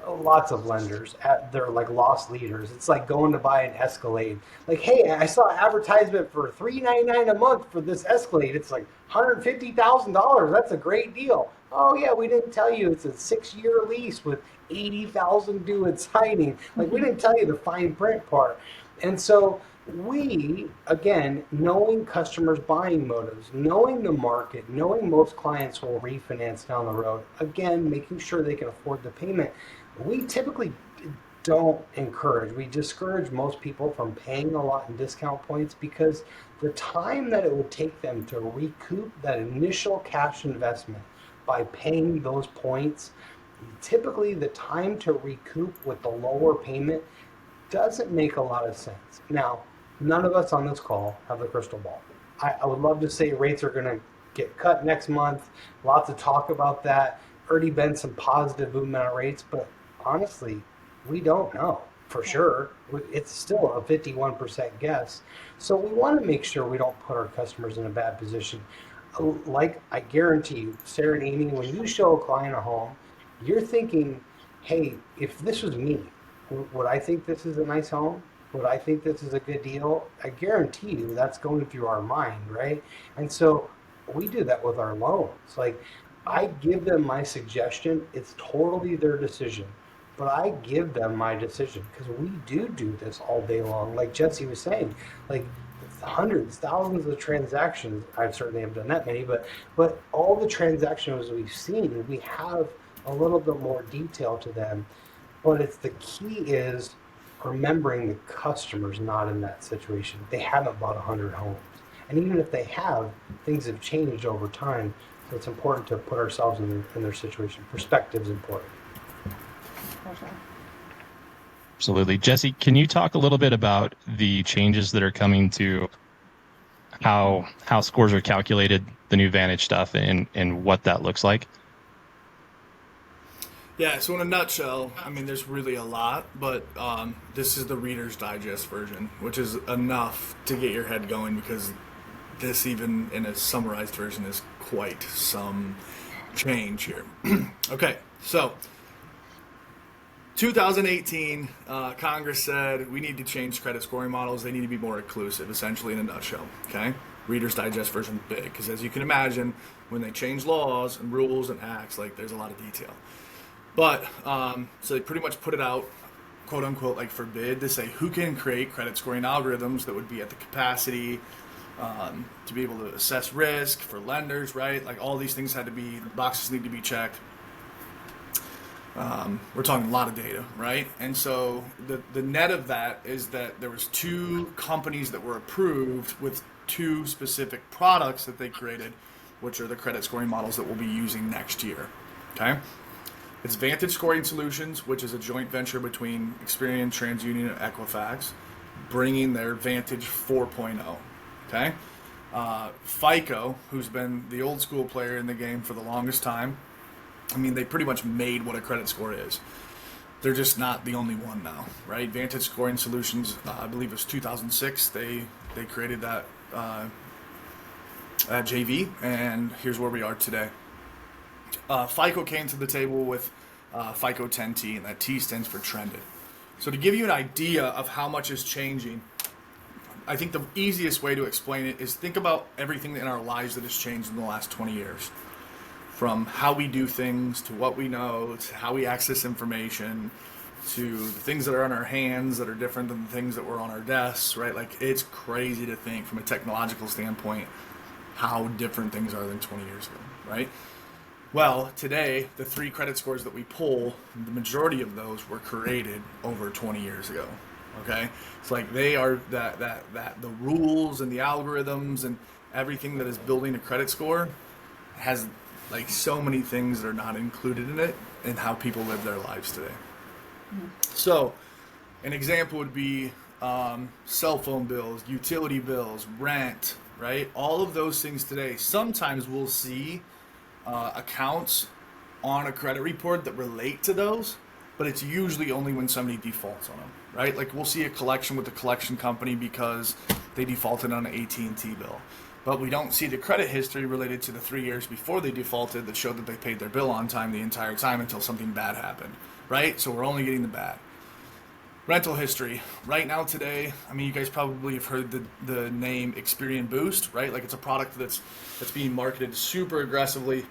Lots of lenders they're like lost leaders. It's like going to buy an Escalade. Like, hey, I saw an advertisement for $399 a month for this Escalade. It's like $150,000. That's a great deal. Oh yeah, we didn't tell you it's a 6-year lease with 80,000 due at signing. Like we didn't tell you the fine print part. And so we, again, knowing customers' buying motives, knowing the market, knowing most clients will refinance down the road, again, making sure they can afford the payment, we typically don't encourage. We discourage most people from paying a lot in discount points because the time that it would take them to recoup that initial cash investment by paying those points, typically the time to recoup with the lower payment doesn't make a lot of sense. Now, none of us on this call have the crystal ball. I would love to say rates are going to get cut next month. Lots of talk about that. Already been some positive movement on rates, but honestly, we don't know for sure. It's still a 51% guess. So we want to make sure we don't put our customers in a bad position. Like I guarantee you, Sarah and Amy, when you show a client a home, you're thinking, hey, if this was me, would I think this is a nice home? Would I think this is a good deal? I guarantee you that's going through our mind, right? And so we do that with our loans. Like I give them my suggestion. It's totally their decision, but I give them my decision because we do this all day long. Like Jesse was saying, like hundreds, thousands of transactions. I certainly haven't done that many, but all the transactions we've seen, we have a little bit more detail to them. But it's the key is remembering the customer's not in that situation. They haven't bought 100 homes. And even if they have, things have changed over time. So it's important to put ourselves in their situation. Perspective is important. For sure. Absolutely. Jesse, can you talk a little bit about the changes that are coming to how scores are calculated, the new Vantage stuff, and what that looks like? Yeah, so in a nutshell, I mean, there's really a lot, but this is the Reader's Digest version, which is enough to get your head going because this, even in a summarized version, is quite some change here. Okay, so 2018, Congress said we need to change credit scoring models. They need to be more inclusive, essentially, in a nutshell. Okay, Reader's Digest version big because, as you can imagine, when they change laws and rules and acts, like there's a lot of detail. But so they pretty much put it out, quote unquote, like for bid to say who can create credit scoring algorithms that would be at the capacity to be able to assess risk for lenders, right? Like all these things had to be, the boxes need to be checked. We're talking a lot of data, right? And so the net of that is that there was 2 companies that were approved with 2 specific products that they created, which are the credit scoring models that we'll be using next year. Okay. It's Vantage Scoring Solutions, which is a joint venture between Experian, TransUnion, and Equifax, bringing their Vantage 4.0. Okay, FICO, who's been the old school player in the game for the longest time. I mean, they pretty much made what a credit score is. They're just not the only one now, right? Vantage Scoring Solutions, I believe it was 2006. They created that JV, and here's where we are today. FICO came to the table with FICO 10T, and that T stands for trended. So to give you an idea of how much is changing, I think the easiest way to explain it is think about everything in our lives that has changed in the last 20 years. From how we do things, to what we know, to how we access information, to the things that are in our hands that are different than the things that were on our desks, right? Like, it's crazy to think from a technological standpoint how different things are than 20 years ago, right? Well, today, the 3 credit scores that we pull, the majority of those were created over 20 years ago. Okay? It's like they are that the rules and the algorithms and everything that is building a credit score has like so many things that are not included in it and how people live their lives today. Mm-hmm. So, an example would be cell phone bills, utility bills, rent, right? All of those things today. Sometimes we'll see accounts on a credit report that relate to those, but it's usually only when somebody defaults on them, right? Like we'll see a collection with the collection company because they defaulted on an AT&T bill, but we don't see the credit history related to the 3 years before they defaulted that showed that they paid their bill on time the entire time until something bad happened, right? So we're only getting the bad. Rental history. Right now today, I mean, you guys probably have heard the name Experian Boost, right? Like it's a product that's being marketed super aggressively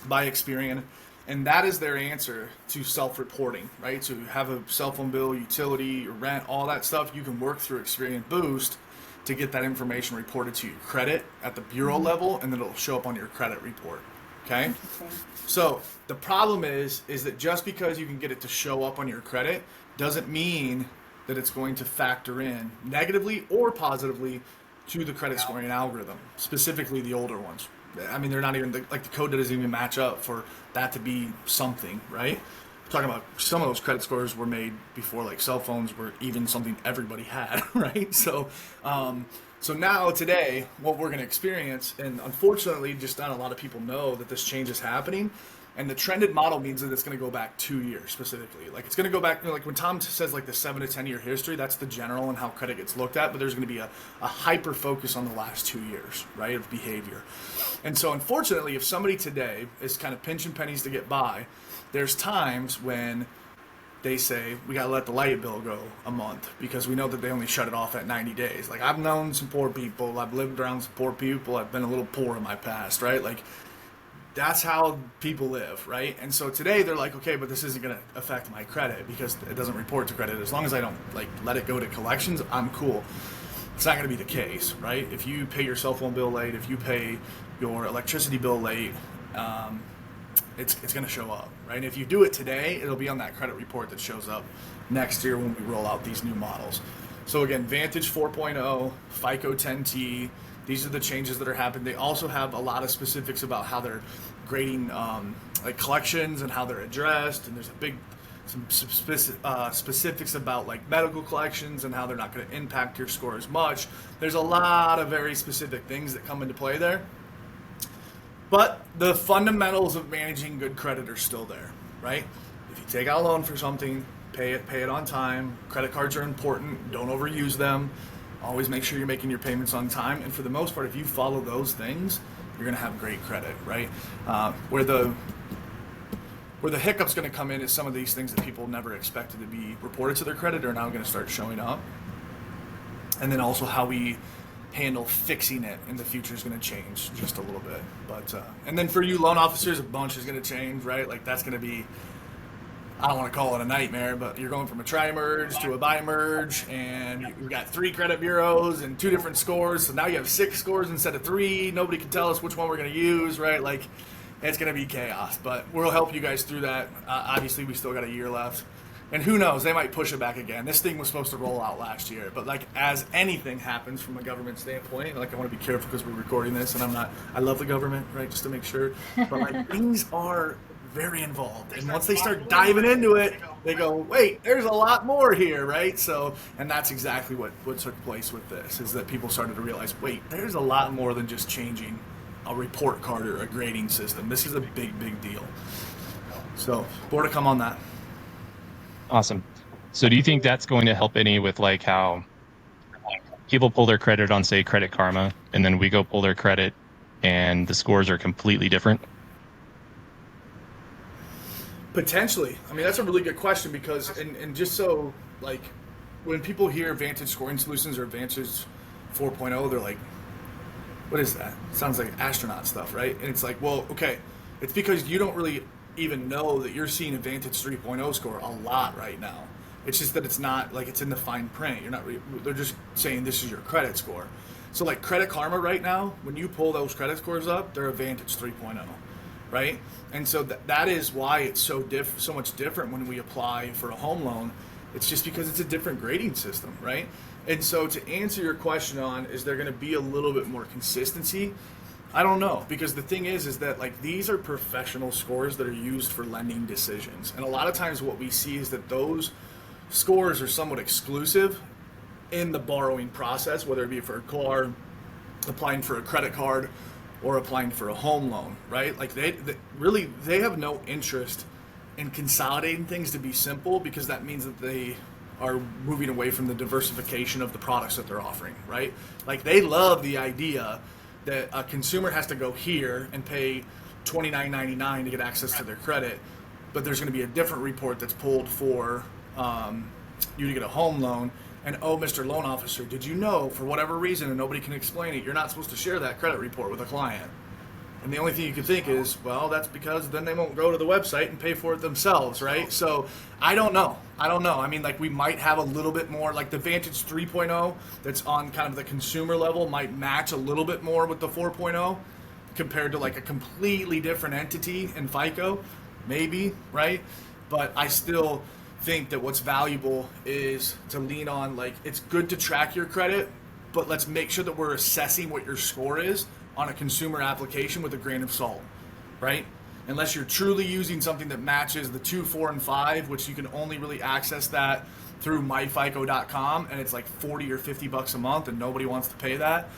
by Experian, and that is their answer to self-reporting, right? So you have a cell phone bill, utility, rent, all that stuff, you can work through Experian Boost to get that information reported to your credit at the bureau level, and then it'll show up on your credit report, Okay. Interesting. So the problem is that just because you can get it to show up on your credit doesn't mean that it's going to factor in negatively or positively to the credit scoring algorithm, specifically the older ones. I mean, they're not even like the code doesn't even match up for that to be something, right? We're talking about some of those credit scores were made before like cell phones were even something everybody had, right? So now today, what we're going to experience, and unfortunately, just not a lot of people know that this change is happening. And the trended model means that it's going to go back 2 years specifically. Like it's going to go back, like when Tom says like the 7 to 10 year history, that's the general and how credit gets looked at. But there's going to be a hyper focus on the last 2 years, right, of behavior. And so unfortunately, if somebody today is kind of pinching pennies to get by, there's times when they say we got to let the light bill go a month because we know that they only shut it off at 90 days. Like I've known some poor people, I've lived around some poor people, I've been a little poor in my past, right? Like that's how people live, right? And so today they're like, okay, but this isn't going to affect my credit because it doesn't report to credit. As long as I don't like let it go to collections, I'm cool. It's not going to be the case, right? If you pay your cell phone bill late, if you pay your electricity bill late, it's going to show up, right? And if you do it today, it'll be on that credit report that shows up next year when we roll out these new models. So again, Vantage 4.0, FICO 10T, these are the changes that are happening. They also have a lot of specifics about how they're grading like collections and how they're addressed, and there's some specifics about like medical collections and how they're not going to impact your score as much. There's a lot of very specific things that come into play there. But the fundamentals of managing good credit are still there, right? If you take out a loan for something, pay it on time. Credit cards are important. Don't overuse them. Always make sure you're making your payments on time. And for the most part, if you follow those things, you're going to have great credit, right? Where the hiccup's going to come in is some of these things that people never expected to be reported to their credit are now going to start showing up. And then also how we handle fixing it in the future is going to change just a little bit. But and then for you loan officers, a bunch is going to change, right? Like that's going to be, I don't want to call it a nightmare, but you're going from a tri-merge to a bi-merge, and you've got 3 credit bureaus and 2 different scores. So now you have 6 scores instead of 3. Nobody can tell us which one we're going to use, right? Like it's going to be chaos, but we'll help you guys through that. Obviously, we still got a year left. And who knows, they might push it back again. This thing was supposed to roll out last year, but like as anything happens from a government standpoint, like I want to be careful because we're recording this and I love the government, right, just to make sure, but like things are very involved. And once they start diving into it, they go, wait, there's a lot more here, right? So, and that's exactly what took place with this, is that people started to realize, wait, there's a lot more than just changing a report card or a grading system. This is a big, big deal. So, more to come on that. Awesome. So do you think that's going to help any with like how people pull their credit on, say, Credit Karma, and then we go pull their credit and the scores are completely different? Potentially. I mean, that's a really good question because, and just so, like, when people hear Vantage Scoring Solutions or Vantage 4.0, they're like, what is that? It sounds like astronaut stuff, right? And it's like, well, okay, it's because you don't really even know that you're seeing a Vantage 3.0 score a lot right now. It's just that it's not, like, it's in the fine print. They're just saying this is your credit score. So, like, Credit Karma right now, when you pull those credit scores up, they're a Vantage 3.0. Right? And so that is why it's so much different when we apply for a home loan. It's just because it's a different grading system, right? And so to answer your question on, is there going to be a little bit more consistency? I don't know, because the thing is that like these are professional scores that are used for lending decisions. And a lot of times what we see is that those scores are somewhat exclusive in the borrowing process, whether it be for a car, applying for a credit card, or applying for a home loan, right? Like they have no interest in consolidating things to be simple because that means that they are moving away from the diversification of the products that they're offering, right? Like they love the idea that a consumer has to go here and pay $29.99 to get access to their credit, but there's going to be a different report that's pulled for you to get a home loan. And oh, Mr. Loan Officer, did you know, for whatever reason, and nobody can explain it, you're not supposed to share that credit report with a client? And the only thing you can think is, well, that's because then they won't go to the website and pay for it themselves, right? So I don't know. I mean, like we might have a little bit more, like the Vantage 3.0 that's on kind of the consumer level might match a little bit more with the 4.0. compared to like a completely different entity in FICO, maybe, right? But I still think that what's valuable is to lean on, like, it's good to track your credit, but let's make sure that we're assessing what your score is on a consumer application with a grain of salt, right? Unless you're truly using something that matches the 2, 4, and 5, which you can only really access that through myfico.com, and it's like 40 or 50 bucks a month and nobody wants to pay that,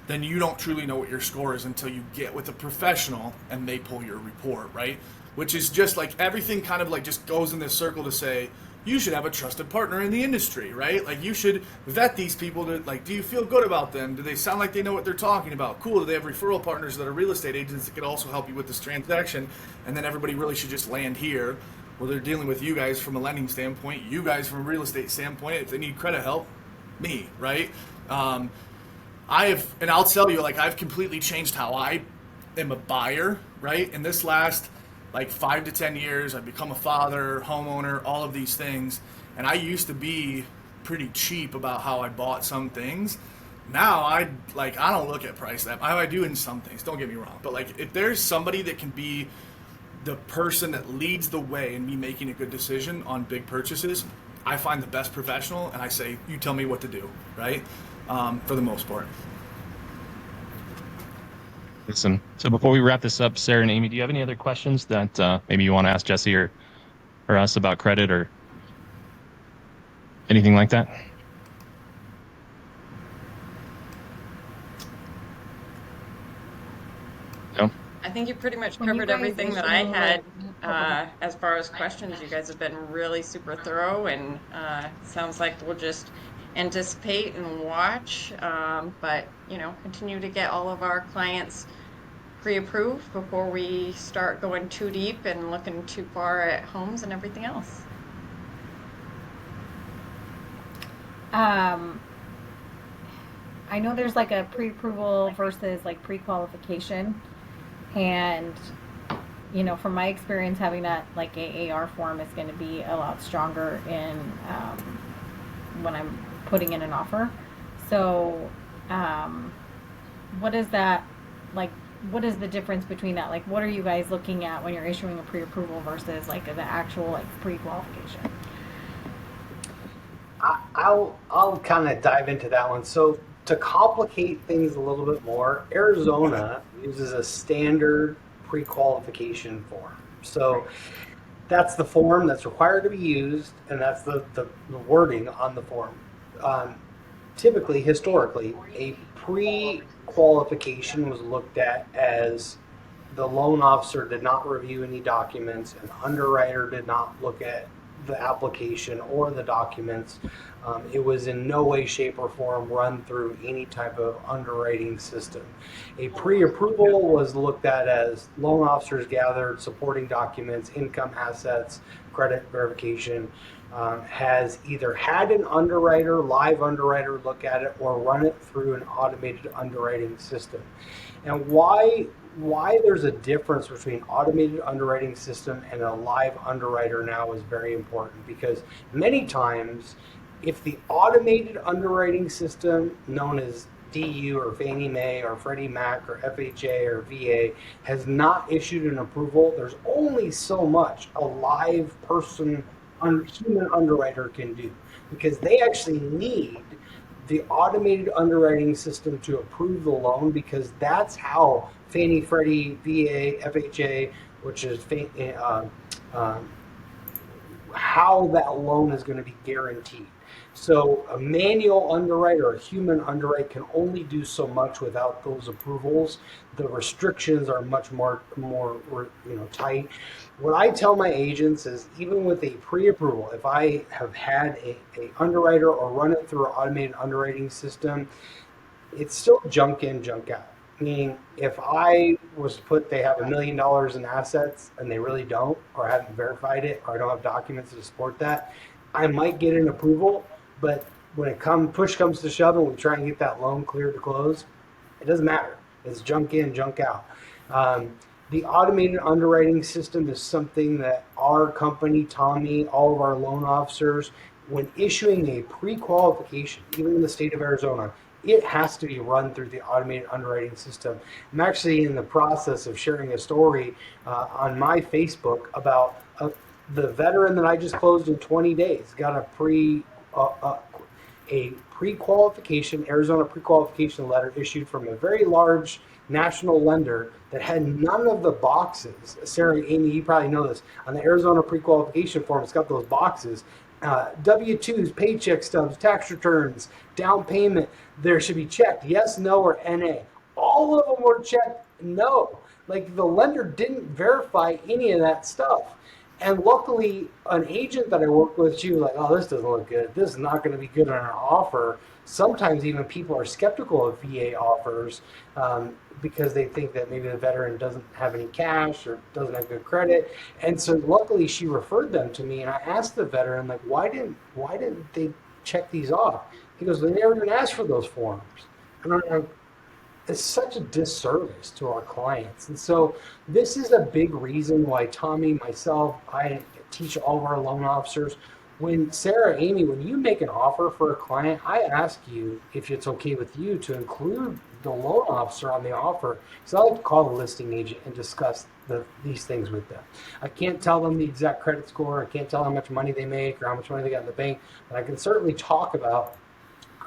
then you don't truly know what your score is until you get with a professional and they pull your report, right? Which is just like everything kind of like just goes in this circle to say, you should have a trusted partner in the industry, right? Like you should vet these people to, like, do you feel good about them? Do they sound like they know what they're talking about? Cool. Do they have referral partners that are real estate agents that could also help you with this transaction? And then everybody really should just land here where they're dealing with you guys from a lending standpoint, you guys from a real estate standpoint. If they need credit help, me, right? And I'll tell you, like, I've completely changed how I am a buyer, right? In this last like 5 to 10 years, I've become a father, homeowner, all of these things. And I used to be pretty cheap about how I bought some things. Now I don't look at price that I do in some things, don't get me wrong. But like if there's somebody that can be the person that leads the way in me making a good decision on big purchases, I find the best professional and I say, you tell me what to do, right? For the most part. Listen, so before we wrap this up, Sarah and Amy, do you have any other questions that maybe you want to ask Jesse or us about credit or anything like that? No? I think you pretty much When you covered guys everything that issue, I had. like, As far as questions, you guys have been really super thorough, and sounds like we'll just anticipate and watch, but continue to get all of our clients pre-approved before we start going too deep and looking too far at homes and everything else. I know there's like a pre-approval versus like pre-qualification, and from my experience, having that like AAR form is going to be a lot stronger in when I'm putting in an offer. So, what is that like? What is the difference between that? Like, what are you guys looking at when you're issuing a pre-approval versus like the actual like pre-qualification? I'll kind of dive into that one. So to complicate things a little bit more, Arizona uses a standard pre-qualification form. So that's the form that's required to be used, and that's the wording on the form. Typically, historically, a pre-qualification was looked at as the loan officer did not review any documents, an underwriter did not look at the application or the documents. It was in no way, shape, or form run through any type of underwriting system. A pre-approval was looked at as loan officers gathered supporting documents, income, assets, credit verification, has either had an underwriter, live underwriter look at it, or run it through an automated underwriting system. And why there's a difference between automated underwriting system and a live underwriter now is very important, because many times if the automated underwriting system known as DU or Fannie Mae or Freddie Mac or FHA or VA has not issued an approval, there's only so much a live person, human underwriter can do, because they actually need the automated underwriting system to approve the loan, because that's how Fannie, Freddie, VA, FHA, which is how that loan is going to be guaranteed. So a manual underwriter, a human underwriter, can only do so much without those approvals. The restrictions are much more tight. What I tell my agents is, even with a pre-approval, if I have had a underwriter or run it through an automated underwriting system, it's still junk in, junk out. Meaning, if I was to put they have $1 million in assets and they really don't, or I haven't verified it, or I don't have documents to support that, I might get an approval. But when push comes to shove and we try and get that loan cleared to close, it doesn't matter. It's junk in, junk out. The automated underwriting system is something that our company, Tommy, all of our loan officers, when issuing a pre-qualification, even in the state of Arizona, it has to be run through the automated underwriting system. I'm actually in the process of sharing a story on my Facebook about the veteran that I just closed in 20 days. Got uh, uh, a pre-qualification, Arizona pre-qualification letter issued from a very large national lender that had none of the boxes. Sarah, Amy, you probably know this. On the Arizona pre-qualification form, it's got those boxes. W-2s, paycheck stubs, tax returns, down payment. There should be checked yes, no, or NA. All of them were checked no. Like the lender didn't verify any of that stuff. And luckily, an agent that I work with, she was like, "Oh, this doesn't look good. This is not going to be good on our offer." Sometimes even people are skeptical of VA offers because they think that maybe the veteran doesn't have any cash or doesn't have good credit. And so, luckily, she referred them to me, and I asked the veteran, like, "Why didn't they check these off?" He goes, "They never even asked for those forms." And I'm like, it's such a disservice to our clients. And so this is a big reason why Tommy, myself, I teach all of our loan officers. When Sarah, Amy, when you make an offer for a client, I ask you if it's okay with you to include the loan officer on the offer. So I like to call the listing agent and discuss these things with them. I can't tell them the exact credit score. I can't tell how much money they make or how much money they got in the bank, but I can certainly talk about,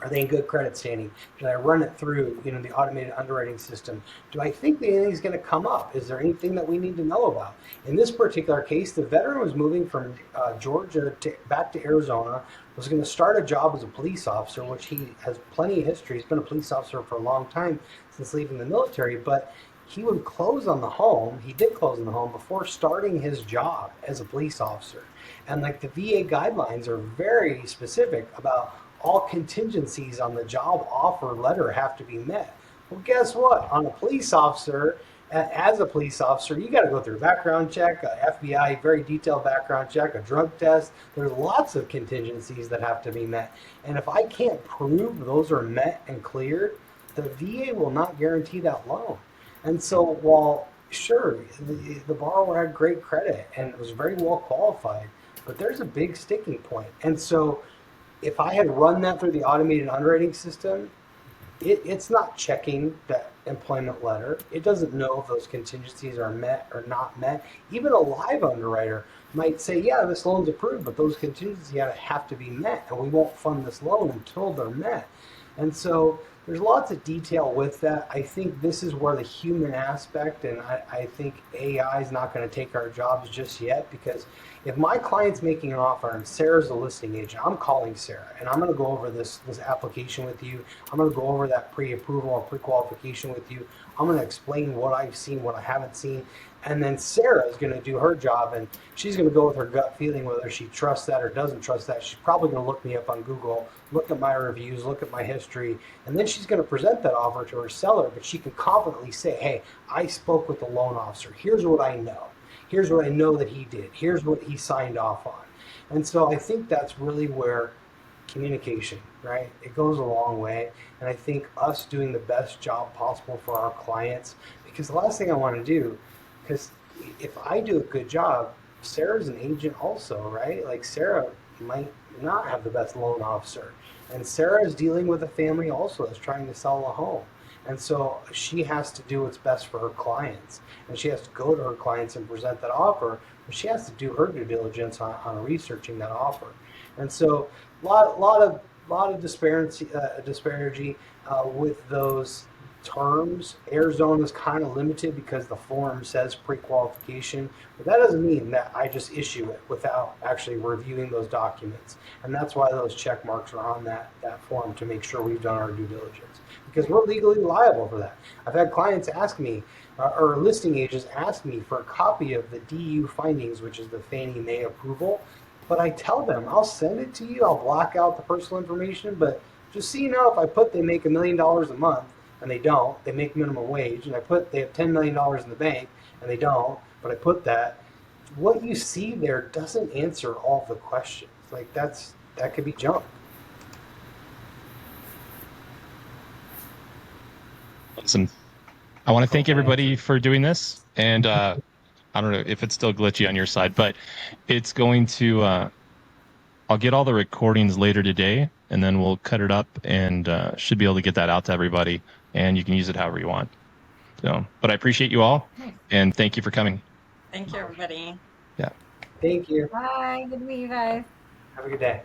are they in good credit standing? Did I run it through, the automated underwriting system? Do I think that anything's going to come up? Is there anything that we need to know about? In this particular case, the veteran was moving from Georgia back to Arizona, was going to start a job as a police officer, which he has plenty of history. He's been a police officer for a long time since leaving the military, but he would close on the home. He did close on the home before starting his job as a police officer. And like the VA guidelines are very specific about all contingencies on the job offer letter have to be met. Well, guess what? On a police officer, as a police officer, you got to go through a background check, a FBI very detailed background check, a drug test. There's lots of contingencies that have to be met. And if I can't prove those are met and cleared, the VA will not guarantee that loan. And so while sure, the borrower had great credit and was very well qualified, but there's a big sticking point. And so if I had run that through the automated underwriting system, it's not checking that employment letter. It doesn't know if those contingencies are met or not met. Even a live underwriter might say, yeah, this loan's approved, but those contingencies have to be met, and we won't fund this loan until they're met. And so there's lots of detail with that. I think this is where the human aspect, and I think AI is not going to take our jobs just yet, because if my client's making an offer and Sarah's the listing agent, I'm calling Sarah and I'm going to go over this application with you. I'm going to go over that pre-approval or pre-qualification with you. I'm going to explain what I've seen, what I haven't seen. And then Sarah is going to do her job, and she's going to go with her gut feeling whether she trusts that or doesn't trust that. She's probably going to look me up on Google, look at my reviews, look at my history, and then she's going to present that offer to her seller, but she can confidently say, hey, I spoke with the loan officer. Here's what I know. Here's what I know that he did. Here's what he signed off on. And so I think that's really where communication, right? It goes a long way. And I think us doing the best job possible for our clients, because the last thing I want to do, because if I do a good job, Sarah's an agent also, right? Like Sarah might not have the best loan officer. And Sarah is dealing with a family also that's trying to sell a home. And so she has to do what's best for her clients. And she has to go to her clients and present that offer, but she has to do her due diligence on researching that offer. And so lot of disparity with those terms. Arizona is kind of limited because the form says pre-qualification, but that doesn't mean that I just issue it without actually reviewing those documents. And that's why those check marks are on that form, to make sure we've done our due diligence, because we're legally liable for that. I've had clients ask me, or listing agents ask me for a copy of the DU findings, which is the Fannie Mae approval. But I tell them, I'll send it to you. I'll block out the personal information. But just so you know, if I put they make $1 million a month, and they don't, they make minimum wage, and I put they have $10 million in the bank, and they don't, but I put that, what you see there doesn't answer all the questions. Like that could be junk. Listen, I want to thank everybody for doing this. And I don't know if it's still glitchy on your side, but it's going to, I'll get all the recordings later today, and then we'll cut it up and should be able to get that out to everybody, and you can use it however you want. So, but I appreciate you all, Nice. and thank you for coming. Thank you, everybody. Yeah. Thank you. Bye. Good to meet you guys. Have a good day.